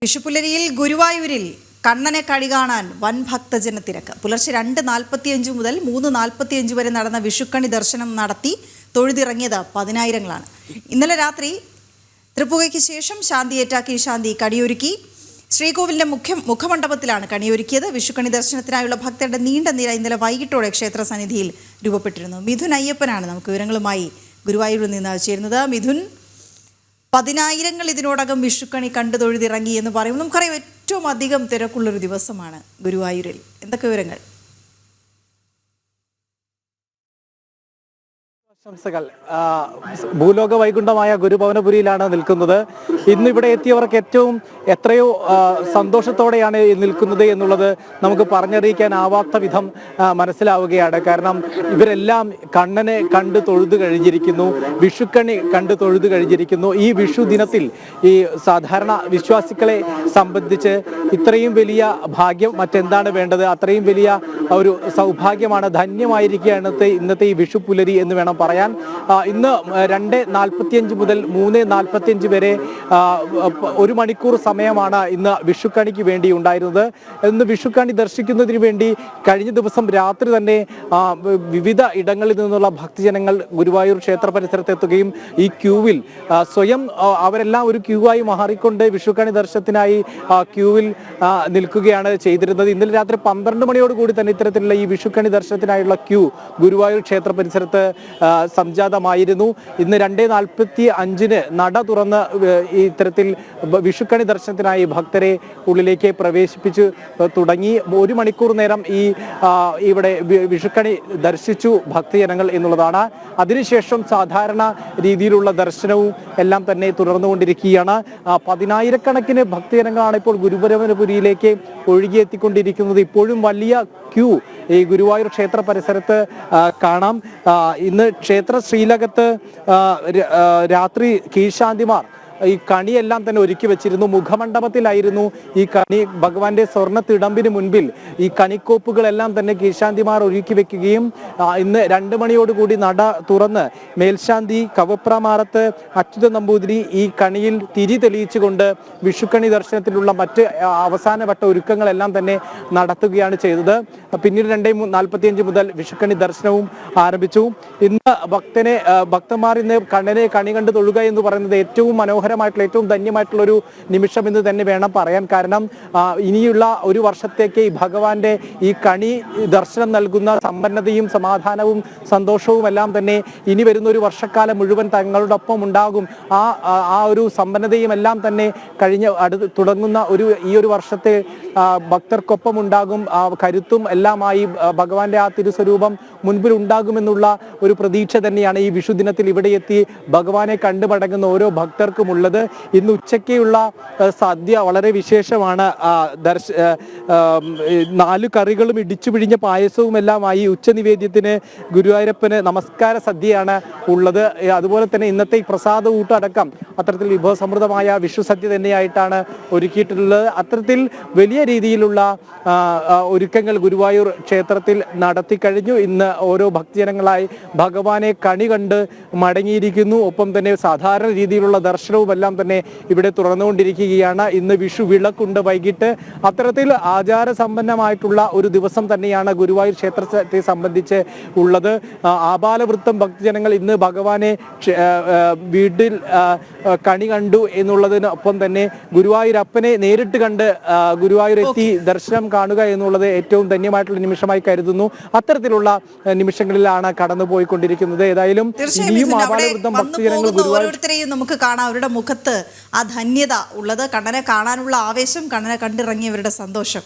വിഷുപ്പുലരിയിൽ ഗുരുവായൂരിൽ കണ്ണനെ കണി കാണാൻ വൻ ഭക്തജനത്തിരക്ക്. പുലർച്ചെ 2:45 മുതൽ 3:45 വരെ നടന്ന വിഷുക്കണി ദർശനം നടത്തി തൊഴുതിറങ്ങിയത് പതിനായിരങ്ങളാണ്. ഇന്നലെ രാത്രി തൃപ്പുകയ്ക്ക് ശേഷം ശാന്തിയേറ്റ കീഴ്ശാന്തി കണിയൊരുക്കി. ശ്രീകോവിലിന്റെ മുഖമണ്ഡപത്തിലാണ് കണിയൊരുക്കിയത്. വിഷുക്കണി ദർശനത്തിനായുള്ള ഭക്തരുടെ നീണ്ട നിര ഇന്നലെ വൈകിട്ടോടെ ക്ഷേത്ര സന്നിധിയിൽ രൂപപ്പെട്ടിരുന്നു. മിഥുൻ അയ്യപ്പനാണ് നമുക്ക് വിവരങ്ങളുമായി ഗുരുവായൂരിൽ നിന്ന് ചേരുന്നത്. മിഥുൻ, പതിനായിരങ്ങൾ ഇതിനോടകം വിഷുക്കണി കണ്ടു തൊഴുതിറങ്ങി എന്ന് പറയും. നമുക്കറിയാം, ഏറ്റവും അധികം തിരക്കുള്ളൊരു ദിവസമാണ് ഗുരുവായൂരിൽ. എന്തൊക്കെ വിവരങ്ങൾ? ആശംസകൾ. ഭൂലോക വൈകുണ്ഠമായ ഗുരുഭവനപുരിയിലാണ് നിൽക്കുന്നത്. ഇന്നിവിടെ എത്തിയവർക്ക് എത്രയോ സന്തോഷത്തോടെയാണ് നിൽക്കുന്നത് എന്നുള്ളത് നമുക്ക് പറഞ്ഞറിയിക്കാനാവാത്ത വിധം മനസ്സിലാവുകയാണ്. കാരണം ഇവരെല്ലാം കണ്ണനെ കണ്ട് തൊഴുതു കഴിഞ്ഞിരിക്കുന്നു, വിഷുക്കണി കണ്ട് തൊഴുതു കഴിഞ്ഞിരിക്കുന്നു. ഈ വിഷു ദിനത്തിൽ ഈ സാധാരണ വിശ്വാസികളെ സംബന്ധിച്ച് ഇത്രയും വലിയ ഭാഗ്യം മറ്റെന്താണ് വേണ്ടത്? അത്രയും വലിയ ഒരു സൗഭാഗ്യമാണ്, ധന്യമായിരിക്കുകയാണ് ഇന്നത്തെ ഈ വിഷു പുലരി എന്ന് വേണം പറയാൻ. ഇന്ന് 2:45 മുതൽ 3:45 വരെ 1 മണിക്കൂർ സമയമാണ് ഇന്ന് വിഷുക്കണിക്ക് വേണ്ടി ഉണ്ടായിരുന്നത്. ഇന്ന് വിഷുക്കണി ദർശിക്കുന്നതിന് വേണ്ടി കഴിഞ്ഞ ദിവസം രാത്രി തന്നെ വിവിധ ഇടങ്ങളിൽ നിന്നുള്ള ഭക്തജനങ്ങൾ ഗുരുവായൂർ ക്ഷേത്ര പരിസരത്തെത്തുകയും ഈ ക്യൂവിൽ സ്വയം അവരെല്ലാം ഒരു ക്യൂവായി മാറിക്കൊണ്ട് വിഷുക്കണി ദർശനത്തിനായി ക്യൂവിൽ നിൽക്കുകയാണ് ചെയ്തിരുന്നത്. ഇന്നലെ രാത്രി 12 മണിയോടുകൂടി തന്നെ ഇത്തരത്തിലുള്ള ഈ വിഷുക്കണി ദർശനത്തിനായുള്ള ക്യൂ ഗുരുവായൂർ ക്ഷേത്ര പരിസരത്ത് സംജാതമായിരുന്നു. ഇന്ന് 2:45 നട തുറന്ന് ഇത്തരത്തിൽ വിഷുക്കണി ദർശനത്തിനായി ഭക്തരെ ഉള്ളിലേക്ക് പ്രവേശിപ്പിച്ചു തുടങ്ങി. 1 മണിക്കൂർ നേരം ഇവിടെ വിഷുക്കണി ദർശിച്ചു ഭക്തജനങ്ങൾ എന്നുള്ളതാണ്. അതിനുശേഷം സാധാരണ രീതിയിലുള്ള ദർശനവും എല്ലാം തന്നെ തുടർന്നുകൊണ്ടിരിക്കുകയാണ്. പതിനായിരക്കണക്കിന് ഭക്തജനങ്ങളാണ് ഇപ്പോൾ ഗുരുഭവനപുരിയിലേക്ക് ഒഴുകിയെത്തിക്കൊണ്ടിരിക്കുന്നത്. ഇപ്പോഴും വലിയ ക്യൂ ഈ ഗുരുവായൂർ ക്ഷേത്ര പരിസരത്ത് കാണാം. ഇന്ന് ക്ഷേത്ര ശ്രീലകത്ത് രാത്രി കീഴ്ശാന്തിമാർ ഈ കണിയെല്ലാം തന്നെ ഒരുക്കി വെച്ചിരുന്നു. മുഖമണ്ഡപത്തിലായിരുന്നു ഈ കണി. ഭഗവാന്റെ സ്വർണ്ണ തിടമ്പിന് മുൻപിൽ ഈ കണിക്കോപ്പുകളെല്ലാം തന്നെ കീഴ്ശാന്തിമാർ ഒരുക്കി വെക്കുകയും ഇന്ന് 2 മണിയോടുകൂടി നട തുറന്ന് മേൽശാന്തി കവപ്രമാറത്ത് അച്യുത നമ്പൂതിരി ഈ കണിയിൽ തിരി തെളിയിച്ചുകൊണ്ട് വിഷുക്കണി ദർശനത്തിലുള്ള മറ്റ് അവസാനവട്ട ഒരുക്കങ്ങളെല്ലാം തന്നെ നടത്തുകയാണ് ചെയ്തത്. പിന്നീട് 2:45 മുതൽ വിഷുക്കണി ദർശനവും ആരംഭിച്ചു. ഇന്ന് ഭക്തന്മാർ ഇന്ന് കണ്ണനെ കണി കണ്ട് തൊഴുക എന്ന് പറയുന്നത് ഏറ്റവും മനോഹരമായിട്ടുള്ള, ഏറ്റവും ധന്യമായിട്ടുള്ള ഒരു നിമിഷം എന്ന് തന്നെ വേണം പറയാൻ. കാരണം ഇനിയുള്ള ഒരു വർഷത്തേക്ക് ഈ ഭഗവാന്റെ ഈ കണി ദർശനം നൽകുന്ന സമ്പന്നതയും സമാധാനവും സന്തോഷവും എല്ലാം തന്നെ ഇനി വരുന്ന ഒരു വർഷക്കാലം മുഴുവൻ തങ്ങളോടൊപ്പം ഉണ്ടാകും. ആ ഒരു സമ്പന്നതയും എല്ലാം തന്നെ തുടങ്ങുന്ന ഈ ഒരു വർഷത്തെ ഭക്തർക്കൊപ്പം ഉണ്ടാകും. കരുത്തും എല്ലാമായി ഭഗവാന്റെ ആ തിരുസ്വരൂപം മുൻപിൽ ഉണ്ടാകുമെന്നുള്ള ഒരു പ്രതീക്ഷ തന്നെയാണ് ഈ വിഷുദിനത്തിൽ ഇവിടെ എത്തി ഭഗവാനെ കണ്ടുമടങ്ങുന്ന ഓരോ ഭക്തർക്കും ഉള്ളത്. ഇന്ന് ഉച്ചയ്ക്കുള്ള സദ്യ വളരെ വിശേഷമാണ്. 4 കറികളും ഇടിച്ചു പിഴിഞ്ഞ പായസവും എല്ലാമായി ഉച്ചനിവേദ്യത്തിന് ഗുരുവായൂരപ്പന് നമസ്കാര സദ്യയാണ് ഉള്ളത്. അതുപോലെ തന്നെ ഇന്നത്തെ പ്രസാദ ഊട്ടടക്കം അത്തരത്തിൽ വിഭവസമൃദ്ധമായ വിഷു സദ്യ തന്നെയായിട്ടാണ് ഒരുക്കിയിട്ടുള്ളത്. അത്തരത്തിൽ വലിയ രീതിയിലുള്ള ഒരുക്കങ്ങൾ ഗുരുവായൂർ ക്ഷേത്രത്തിൽ നടത്തി കഴിഞ്ഞു. ഇന്ന് ഓരോ ഭക്തജനങ്ങളായി ഭഗവാനെ കണി കണ്ട് മടങ്ങിയിരിക്കുന്നു. ഒപ്പം തന്നെ സാധാരണ രീതിയിലുള്ള ദർശനവും എല്ലാം തന്നെ ഇവിടെ തുറന്നുകൊണ്ടിരിക്കുകയാണ്. ഇന്ന് വിഷു വിളക്കുണ്ട് വൈകിട്ട്. അത്തരത്തിൽ ആചാരസമ്പന്നമായിട്ടുള്ള ഒരു ദിവസം തന്നെയാണ് ഗുരുവായൂർ ക്ഷേത്രത്തെ സംബന്ധിച്ച് ഉള്ളത്. ആബാലവൃത്തം ഭക്തജനങ്ങൾ ഇന്ന് ഭഗവാനെ വീട്ടിൽ കണി കണ്ടു എന്നുള്ളതിനൊപ്പം തന്നെ ഗുരുവായൂരപ്പനെ നേരിട്ട് കണ്ട് ഗുരുവായൂർ എത്തി ദർശനം കാണുക എന്നുള്ളത് ഏറ്റവും ധന്യമായിട്ടുള്ള നിമിഷമായി കരുതുന്നു. അത്തരത്തിലുള്ള നിമിഷങ്ങളിലാണ് കടന്നുപോയിക്കൊണ്ടിരിക്കുന്നത്. ഏതായാലും ഇനിയും ആബാലവൃത്തം ഭക്തജനങ്ങൾ ഓരോരുത്തരെയും നമുക്ക് കാണാം, അവരുടെ മുഖത്ത് ആ ധന്യത ഉള്ളത്, കണ്ണനെ കാണാനുള്ള ആവേശം, കണ്ണനെ കണ്ടിറങ്ങിയവരുടെ സന്തോഷം.